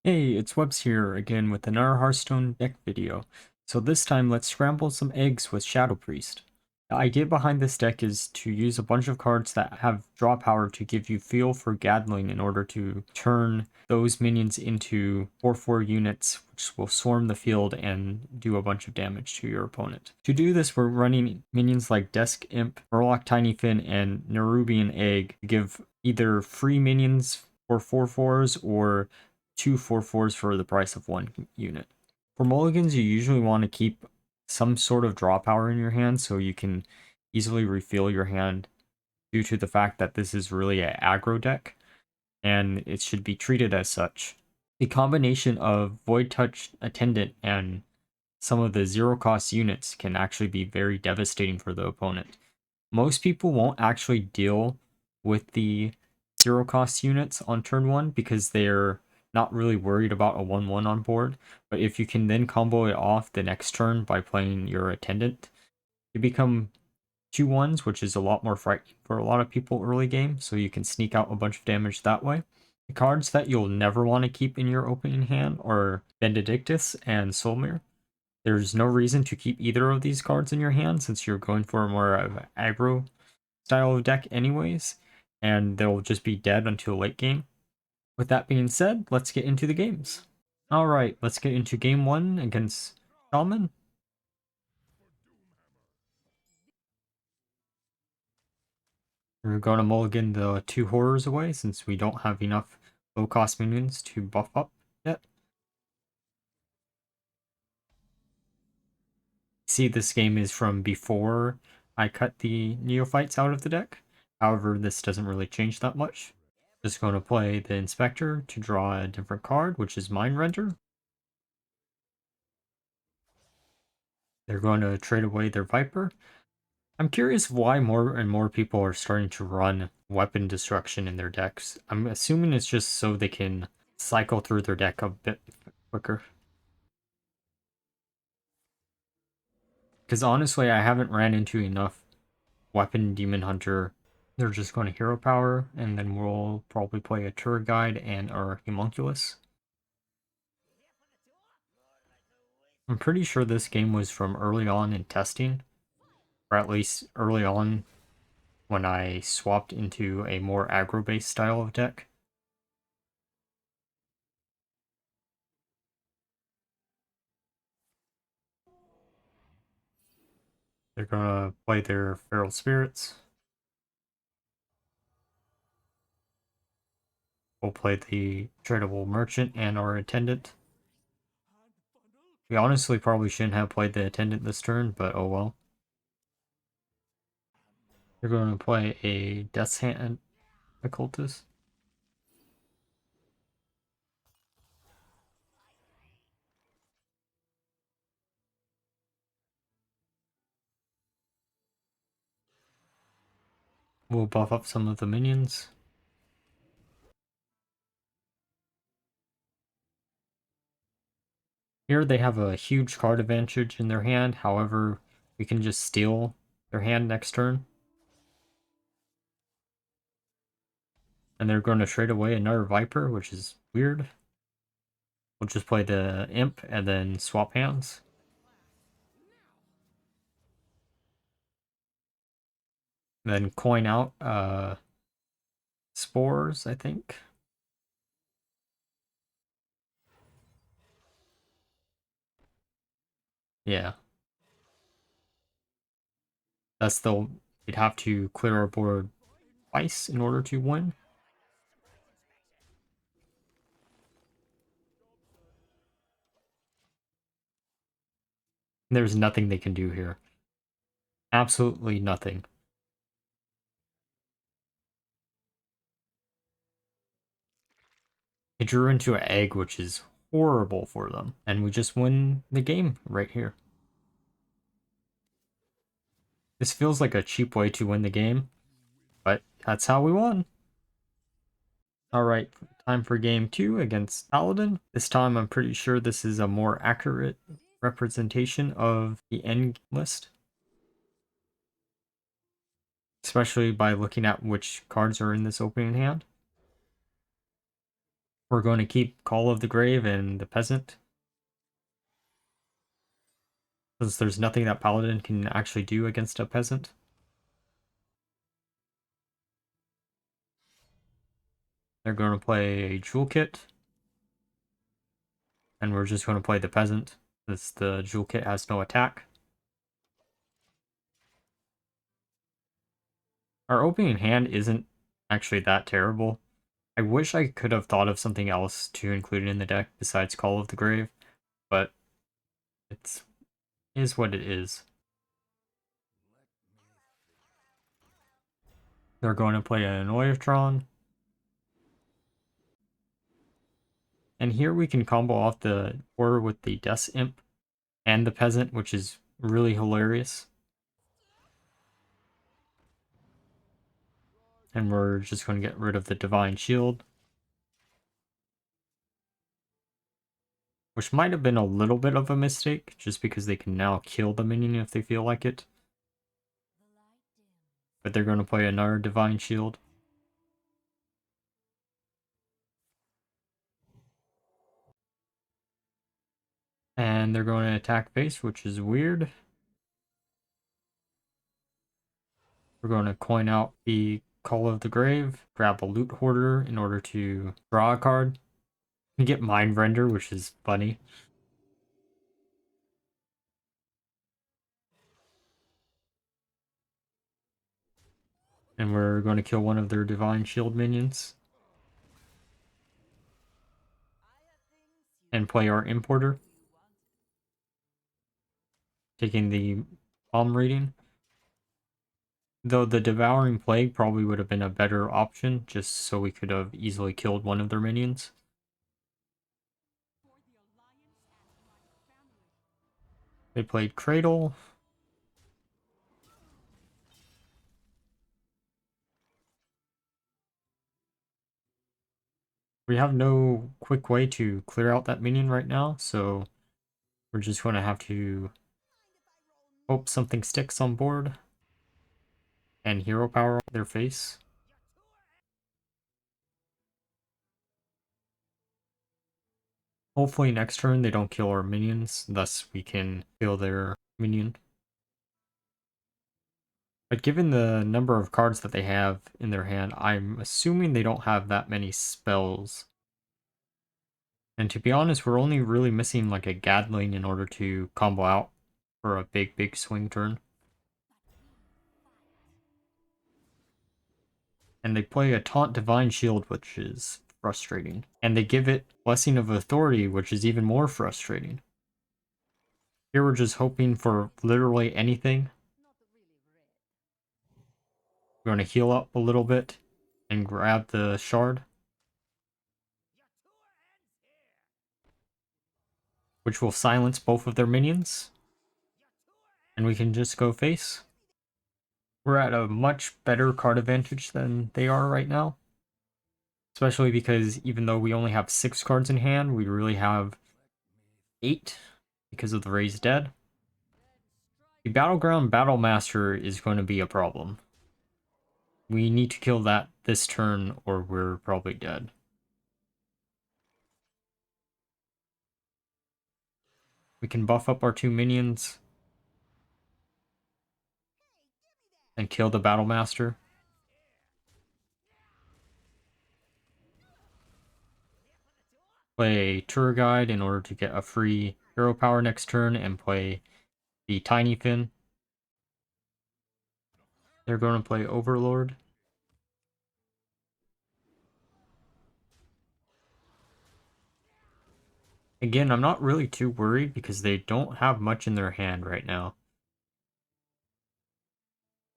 Hey, it's Webz here again with another Hearthstone deck video. So this time let's scramble some eggs with Shadow Priest. The idea behind this deck is to use a bunch of cards that have draw power to give you feel for Gandling in order to turn those minions into 4/4 units which will swarm the field and do a bunch of damage to your opponent. To do this we're running minions like Desk Imp, Murloc Tiny Fin, and Nerubian Egg to give either free minions for 4/4s or 2/4/4s for the price of one unit. For mulligans, you usually want to keep some sort of draw power in your hand so you can easily refill your hand due to the fact that this is really an aggro deck and it should be treated as such. The combination of Void Touch Attendant and some of the zero cost units can actually be very devastating for the opponent. Most people won't actually deal with the zero cost units on turn one because they're not really worried about a 1/1 on board. But if you can then combo it off the next turn by playing your attendant, you become 2/1s, which is a lot more frightening for a lot of people early game, so you can sneak out a bunch of damage that way. The cards that you'll never want to keep in your opening hand are Benedictus and Solmir. There's no reason to keep either of these cards in your hand since you're going for more of an aggro style of deck anyways, and they'll just be dead until late game. With that being said, let's get into the games. Alright, let's get into game 1 against Shaman. We're going to mulligan the 2 horrors away since we don't have enough low cost minions to buff up yet. See, this game is from before I cut the neophytes out of the deck. However, this doesn't really change that much. Just going to play the Inspector to draw a different card, which is Mind Render. They're going to trade away their Viper. I'm curious why more and more people are starting to run weapon destruction in their decks. I'm assuming it's just so they can cycle through their deck a bit quicker. Because honestly, I haven't ran into enough weapon demon hunter. They're just going to hero power, and then we'll probably play a tour guide and our homunculus. I'm pretty sure this game was from early on in testing, or at least early on when I swapped into a more aggro-based style of deck. They're gonna play their feral spirits. We'll play the tradable merchant and our attendant. We honestly probably shouldn't have played the attendant this turn, but oh well. They're going to play a Death's Hand occultist. We'll buff up some of the minions. Here they have a huge card advantage in their hand, however, we can just steal their hand next turn. And they're going to trade away another Viper, which is weird. We'll just play the Imp and then swap hands. Then coin out Spores, I think. Yeah. That's the... We'd have to clear our board twice in order to win. There's nothing they can do here. Absolutely nothing. It drew into an egg, which is horrible for them. And we just win the game right here. This feels like a cheap way to win the game, but that's how we won. Alright, time for game 2 against Paladin. This time I'm pretty sure this is a more accurate representation of the end list. Especially by looking at which cards are in this opening hand. We're going to keep Call of the Grave and the Peasant, since there's nothing that Paladin can actually do against a Peasant. They're going to play a Jewel Kit, and we're just going to play the Peasant, since the Jewel Kit has no attack. Our opening hand isn't actually that terrible. I wish I could have thought of something else to include in the deck besides Call of the Grave, but it is what it is. They're going to play an Oiltron. And here we can combo off the Horror with the Death Imp and the Peasant, which is really hilarious. And we're just going to get rid of the Divine Shield, which might have been a little bit of a mistake, just because they can now kill the minion if they feel like it. But they're going to play another Divine Shield. And they're going to attack base, which is weird. We're going to coin out the Call of the Grave, grab a Loot Hoarder in order to draw a card. You get Mind Render, which is funny. And we're going to kill one of their Divine Shield minions. And play our Importer, taking the Bomb Rating. Though the Devouring Plague probably would have been a better option, just so we could have easily killed one of their minions. They played Cradle. We have no quick way to clear out that minion right now, so we're just going to have to hope something sticks on board and hero power their face. Hopefully next turn they don't kill our minions, thus we can kill their minion. But given the number of cards that they have in their hand, I'm assuming they don't have that many spells. And to be honest, we're only really missing like a Gandling in order to combo out for a big swing turn. And they play a Taunt Divine Shield, which is frustrating. And they give it Blessing of Authority, which is even more frustrating. Here we're just hoping for literally anything. We're going to heal up a little bit and grab the shard, which will silence both of their minions. And we can just go face. We're at a much better card advantage than they are right now. Especially because even though we only have 6 cards in hand, we really have 8 because of the Raised Dead. The Battleground Battlemaster is going to be a problem. We need to kill that this turn or we're probably dead. We can buff up our 2 minions and kill the Battlemaster. Play a Tour Guide in order to get a free hero power next turn and play the Tiny Fin. They're going to play Overlord. Again, I'm not really too worried because they don't have much in their hand right now.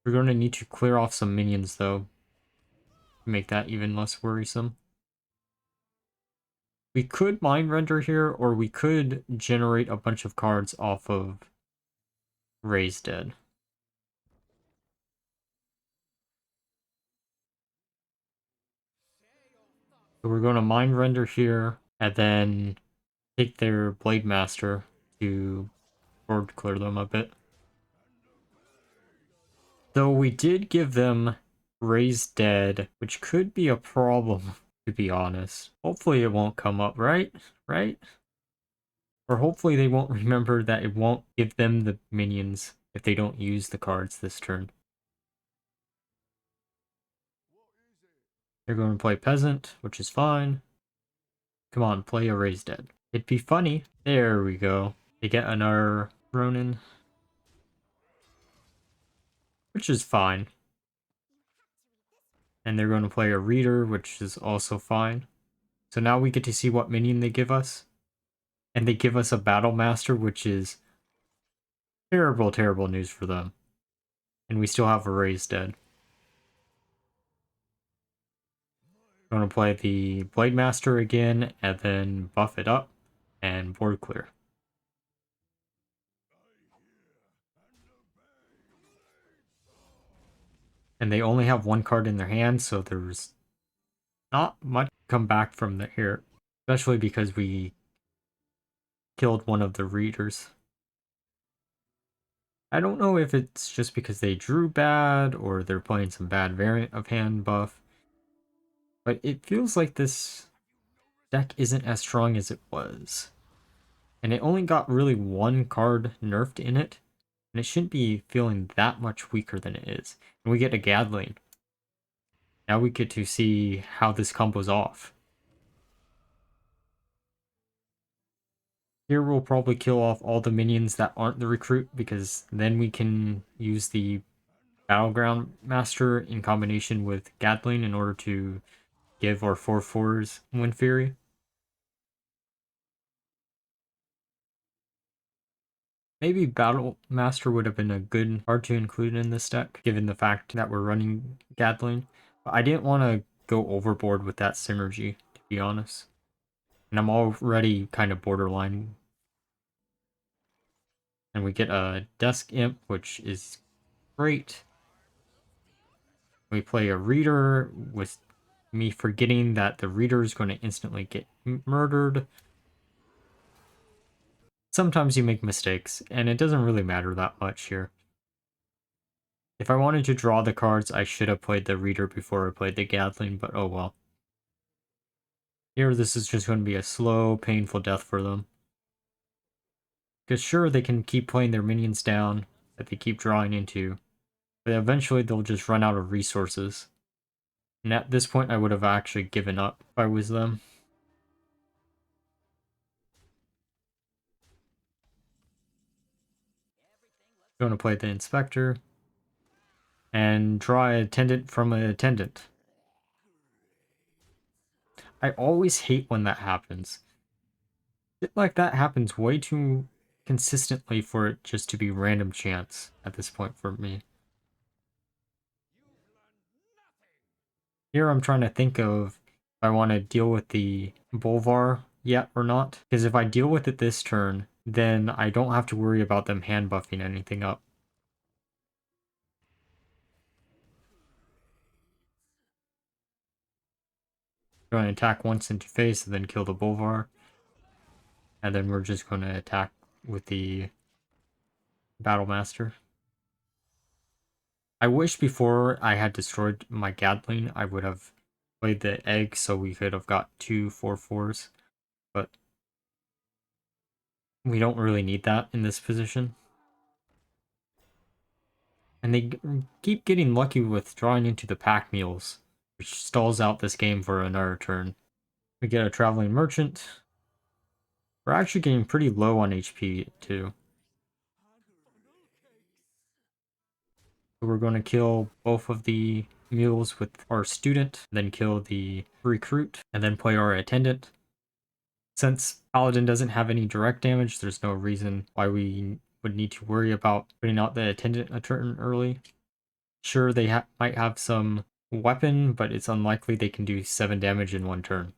We're going to need to clear off some minions, though, to make that even less worrisome. We could Mind Render here, or we could generate a bunch of cards off of Raised Dead. So we're going to Mind Render here, and then take their Blade Master to board clear them a bit. Though we did give them Raised Dead, which could be a problem. to be honest. Hopefully it won't come up, right? Right? Or hopefully they won't remember that it won't give them the minions if they don't use the cards this turn. They're going to play Peasant, which is fine. Come on, play a Raised Dead. It'd be funny. There we go. They get another Ronin, which is fine. And they're going to play a Reader, which is also fine. So now we get to see what minion they give us. And they give us a Battle Master, which is terrible, terrible news for them. And we still have a Raised Dead. I'm going to play the Blade Master again, and then buff it up, and board clear. And they only have one card in their hand, so there's not much to come back from here, especially because we killed one of the readers. I don't know if it's just because they drew bad, or they're playing some bad variant of hand buff, but it feels like this deck isn't as strong as it was. And it only got really one card nerfed in it, and it shouldn't be feeling that much weaker than it is. And we get a Gandling. Now we get to see how this combo's off. Here we'll probably kill off all the minions that aren't the recruit, because then we can use the Battleground Master in combination with Gandling in order to give our 4/4s Wind Fury. Maybe Battle Master would have been a good card to include in this deck, given the fact that we're running Gandling. But I didn't want to go overboard with that synergy, to be honest. And I'm already kind of borderline. And we get a Desk Imp, which is great. We play a Reader with me forgetting that the Reader is going to instantly get murdered. Sometimes you make mistakes, and it doesn't really matter that much here. If I wanted to draw the cards, I should have played the Reader before I played the Gandling, but oh well. Here, this is just going to be a slow, painful death for them. Because sure, they can keep playing their minions down that they keep drawing into, but eventually they'll just run out of resources. And at this point, I would have actually given up if I was them. Going to play the Inspector and draw an attendant from an attendant. I always hate when that happens. Shit like that happens way too consistently for it just to be random chance at this point for me. Here I'm trying to think of if I want to deal with the Bolvar yet or not. Because if I deal with it this turn, then I don't have to worry about them hand buffing anything up. Going to attack once into face and then kill the Bolvar. And then we're just going to attack with the Battle Master. I wish before I had destroyed my Gandling, I would have played the egg so we could have got 2 4/4s. But we don't really need that in this position. And they keep getting lucky with drawing into the pack mules, which stalls out this game for another turn. We get a Traveling Merchant. We're actually getting pretty low on HP too. So we're going to kill both of the mules with our student, then kill the recruit, and then play our attendant. Since Paladin doesn't have any direct damage, there's no reason why we would need to worry about putting out the attendant a turn early. Sure, they might have some weapon, but it's unlikely they can do 7 damage in one turn.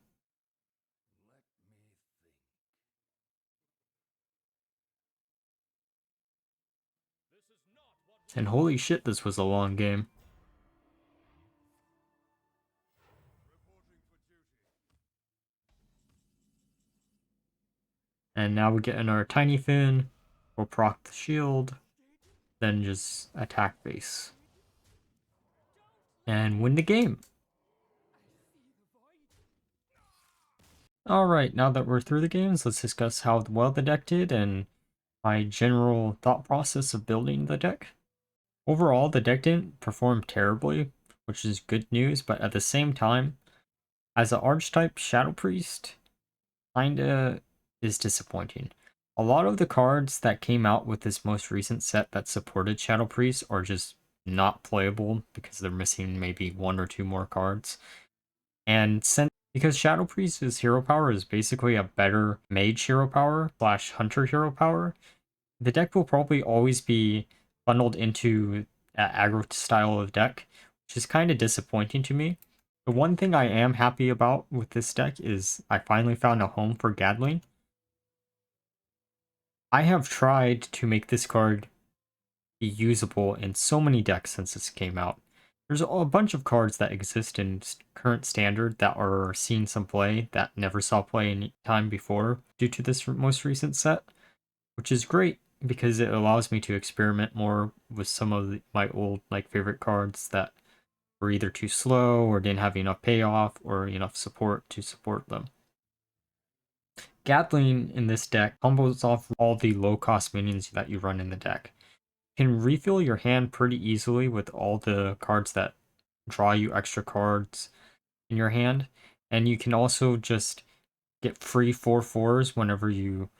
And holy shit, this was a long game. And now we get in our Tiny Fin. We'll proc the shield. Then just attack base. And win the game. Alright, now that we're through the games, let's discuss how well the deck did and my general thought process of building the deck. Overall, the deck didn't perform terribly, which is good news, but at the same time, as an archetype Shadow Priest, kinda is disappointing. A lot of the cards that came out with this most recent set that supported Shadow Priest are just not playable because they're missing maybe one or two more cards. And since because Shadow Priest's hero power is basically a better mage hero power slash hunter hero power, the deck will probably always be bundled into an aggro style of deck, which is kind of disappointing to me. The one thing I am happy about with this deck is I finally found a home for Gandling. I have tried to make this card be usable in so many decks since this came out. There's a bunch of cards that exist in current standard that are seeing some play that never saw play any time before due to this most recent set, which is great because it allows me to experiment more with some of my old favorite cards that were either too slow or didn't have enough payoff or enough support to support them. Gatling in this deck combos off all the low cost minions that you run in the deck. Can refill your hand pretty easily with all the cards that draw you extra cards in your hand, and you can also just get free 4/4s whenever you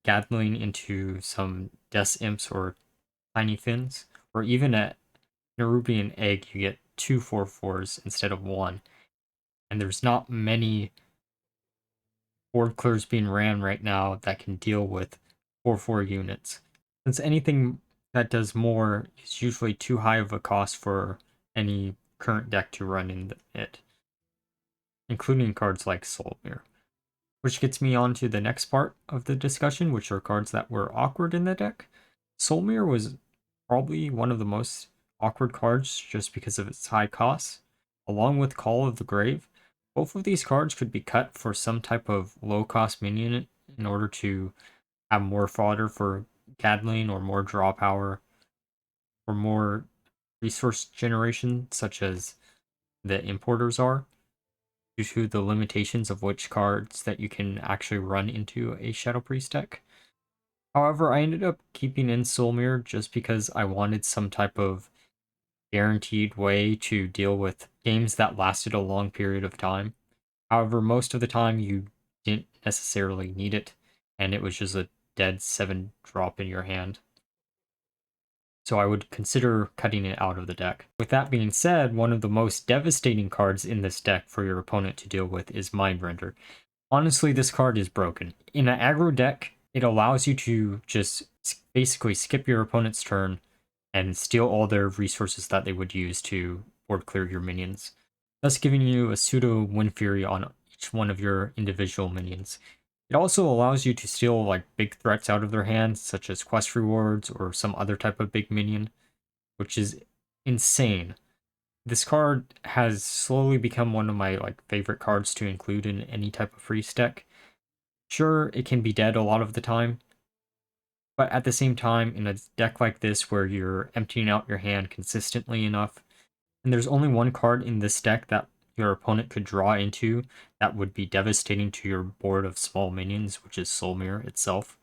Gatling into some Death Imps or Tiny Fins, or even at Nerubian Egg you get 2 4/4s instead of 1, and there's not many board clears being ran right now that can deal with 4/4 units. Since anything that does more is usually too high of a cost for any current deck to run in it, including cards like Soulmere. Which gets me on to the next part of the discussion, which are cards that were awkward in the deck. Soulmere was probably one of the most awkward cards just because of its high cost, along with Call of the Grave. Both of these cards could be cut for some type of low cost minion in order to have more fodder for Gadling or more draw power or more resource generation, such as the importers are, due to the limitations of which cards that you can actually run into a Shadow Priest deck. However, I ended up keeping in Soulmere just because I wanted some type of guaranteed way to deal with games that lasted a long period of time. However, most of the time you didn't necessarily need it, and it was just a dead 7 drop in your hand. So I would consider cutting it out of the deck. With that being said, one of the most devastating cards in this deck for your opponent to deal with is Mindrender. Honestly, this card is broken. In an aggro deck, it allows you to just basically skip your opponent's turn and steal all their resources that they would use to board clear your minions, thus giving you a pseudo Wind Fury on each one of your individual minions. It also allows you to steal big threats out of their hands, such as quest rewards or some other type of big minion, which is insane. This card has slowly become one of my favorite cards to include in any type of free deck. Sure, it can be dead a lot of the time, but at the same time, in a deck like this where you're emptying out your hand consistently enough, and there's only one card in this deck that your opponent could draw into that would be devastating to your board of small minions, which is Soulmere itself.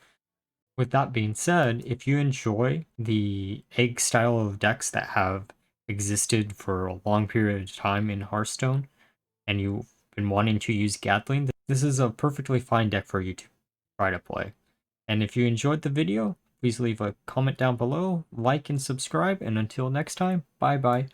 With that being said, if you enjoy the egg style of decks that have existed for a long period of time in Hearthstone, and you've been wanting to use Gatling, this is a perfectly fine deck for you to try to play. And if you enjoyed the video, please leave a comment down below, like and subscribe, and until next time, bye bye.